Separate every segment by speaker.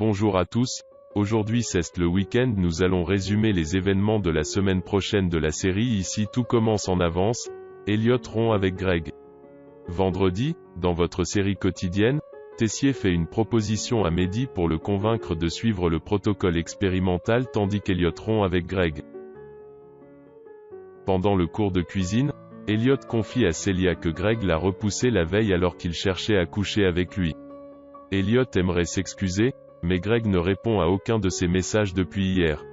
Speaker 1: Bonjour à tous, aujourd'hui c'est le week-end, nous allons résumer les événements de la semaine prochaine de la série. Ici tout commence en avance, Elliot rompt avec Greg. Vendredi, dans votre série quotidienne, Tessier fait une proposition à Mehdi pour le convaincre de suivre le protocole expérimental tandis qu'Elliot rompt avec Greg. Pendant le cours de cuisine, Elliot confie à Celia que Greg l'a repoussé la veille alors qu'il cherchait à coucher avec lui. Elliot aimerait s'excuser, mais Greg ne répond à aucun de ses messages depuis hier.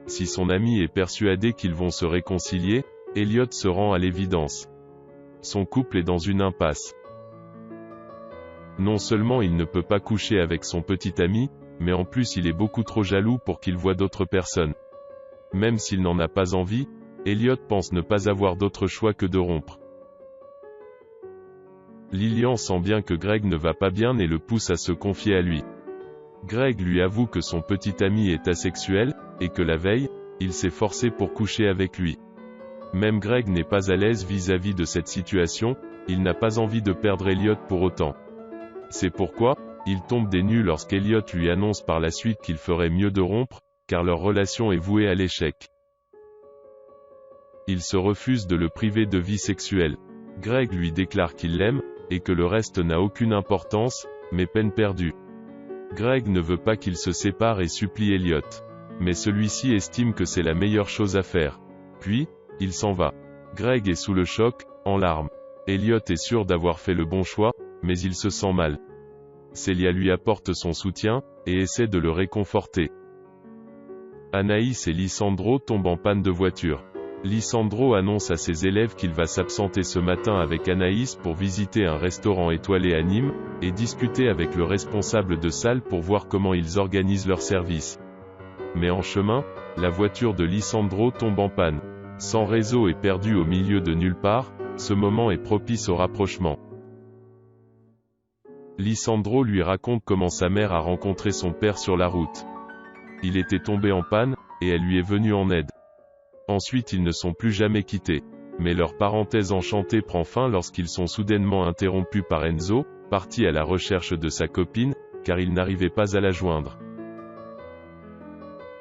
Speaker 1: Si son ami est persuadé qu'ils vont se réconcilier, Elliot se rend à l'évidence. Son couple est dans une impasse. Non seulement il ne peut pas coucher avec son petit ami, mais en plus il est beaucoup trop jaloux pour qu'il voie d'autres personnes. Même s'il n'en a pas envie, Elliot pense ne pas avoir d'autre choix que de rompre. Lillian sent bien que Greg ne va pas bien et le pousse à se confier à lui. Greg lui avoue que son petit ami est asexuel, et que la veille, il s'est forcé pour coucher avec lui. Même Greg n'est pas à l'aise vis-à-vis de cette situation, il n'a pas envie de perdre Elliot pour autant. C'est pourquoi, il tombe des nues lorsqu'Elliot lui annonce par la suite qu'il ferait mieux de rompre, car leur relation est vouée à l'échec. Il se refuse de le priver de vie sexuelle. Greg lui déclare qu'il l'aime, et que le reste n'a aucune importance, mais peine perdue. Greg ne veut pas qu'il se sépare et supplie Elliot. Mais celui-ci estime que c'est la meilleure chose à faire. Puis, il s'en va. Greg est sous le choc, en larmes. Elliot est sûr d'avoir fait le bon choix, mais il se sent mal. Celia lui apporte son soutien, et essaie de le réconforter. Anaïs et Lisandro tombent en panne de voiture. Lisandro annonce à ses élèves qu'il va s'absenter ce matin avec Anaïs pour visiter un restaurant étoilé à Nîmes, et discuter avec le responsable de salle pour voir comment ils organisent leur service. Mais en chemin, la voiture de Lisandro tombe en panne. Sans réseau et perdu au milieu de nulle part, ce moment est propice au rapprochement. Lisandro lui raconte comment sa mère a rencontré son père sur la route. Il était tombé en panne, et elle lui est venue en aide. Ensuite ils ne sont plus jamais quittés. Mais leur parenthèse enchantée prend fin lorsqu'ils sont soudainement interrompus par Enzo, parti à la recherche de sa copine, car il n'arrivait pas à la joindre.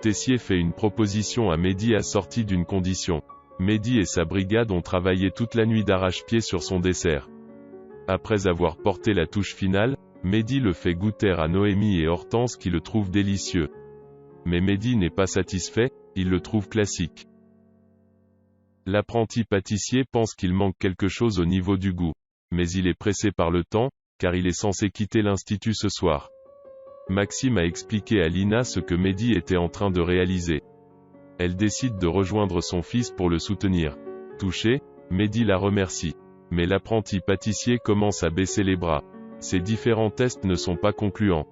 Speaker 1: Tessier fait une proposition à Mehdi assortie d'une condition. Mehdi et sa brigade ont travaillé toute la nuit d'arrache-pied sur son dessert. Après avoir porté la touche finale, Mehdi le fait goûter à Noémie et Hortense qui le trouvent délicieux. Mais Mehdi n'est pas satisfait, il le trouve classique. L'apprenti pâtissier pense qu'il manque quelque chose au niveau du goût. Mais il est pressé par le temps, car il est censé quitter l'institut ce soir. Maxime a expliqué à Lina ce que Mehdi était en train de réaliser. Elle décide de rejoindre son fils pour le soutenir. Touché, Mehdi la remercie. Mais l'apprenti pâtissier commence à baisser les bras. Ses différents tests ne sont pas concluants.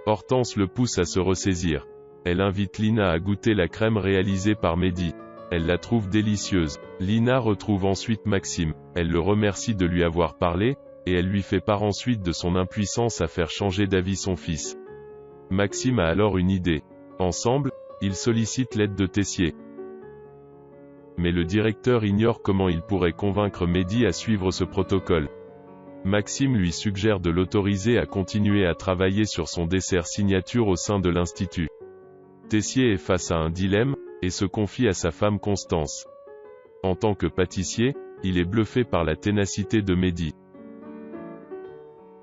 Speaker 1: Hortense le pousse à se ressaisir. Elle invite Lina à goûter la crème réalisée par Mehdi. Elle la trouve délicieuse. Lina retrouve ensuite Maxime. Elle le remercie de lui avoir parlé, et elle lui fait part ensuite de son impuissance à faire changer d'avis son fils. Maxime a alors une idée. Ensemble, ils sollicitent l'aide de Tessier. Mais le directeur ignore comment il pourrait convaincre Mehdi à suivre ce protocole. Maxime lui suggère de l'autoriser à continuer à travailler sur son dessert signature au sein de l'institut. Tessier est face à un dilemme, et se confie à sa femme Constance. En tant que pâtissier, il est bluffé par la ténacité de Mehdi.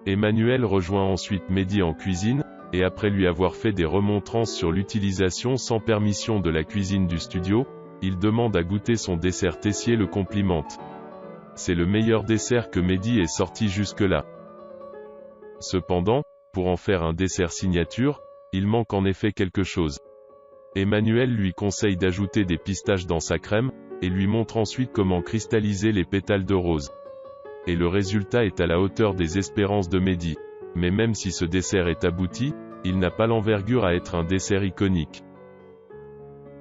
Speaker 1: Emmanuel rejoint ensuite Mehdi en cuisine, et après lui avoir fait des remontrances sur l'utilisation sans permission de la cuisine du studio, il demande à goûter son dessert. Tessier le complimente. C'est le meilleur dessert que Mehdi ait sorti jusque-là. Cependant, pour en faire un dessert signature, il manque en effet quelque chose. Emmanuel lui conseille d'ajouter des pistaches dans sa crème, et lui montre ensuite comment cristalliser les pétales de rose. Et le résultat est à la hauteur des espérances de Mehdi. Mais même si ce dessert est abouti, il n'a pas l'envergure à être un dessert iconique.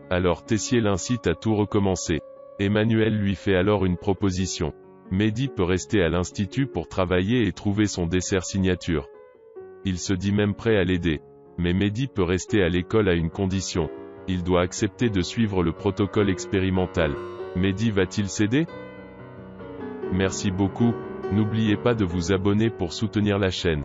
Speaker 1: Alors Tessier l'incite à tout recommencer. Emmanuel lui fait alors une proposition. Mehdi peut rester à l'institut pour travailler et trouver son dessert signature. Il se dit même prêt à l'aider. Mais Mehdi peut rester à l'école à une condition. Il doit accepter de suivre le protocole expérimental. Mehdi va-t-il céder? Merci beaucoup, n'oubliez pas de vous abonner pour soutenir la chaîne.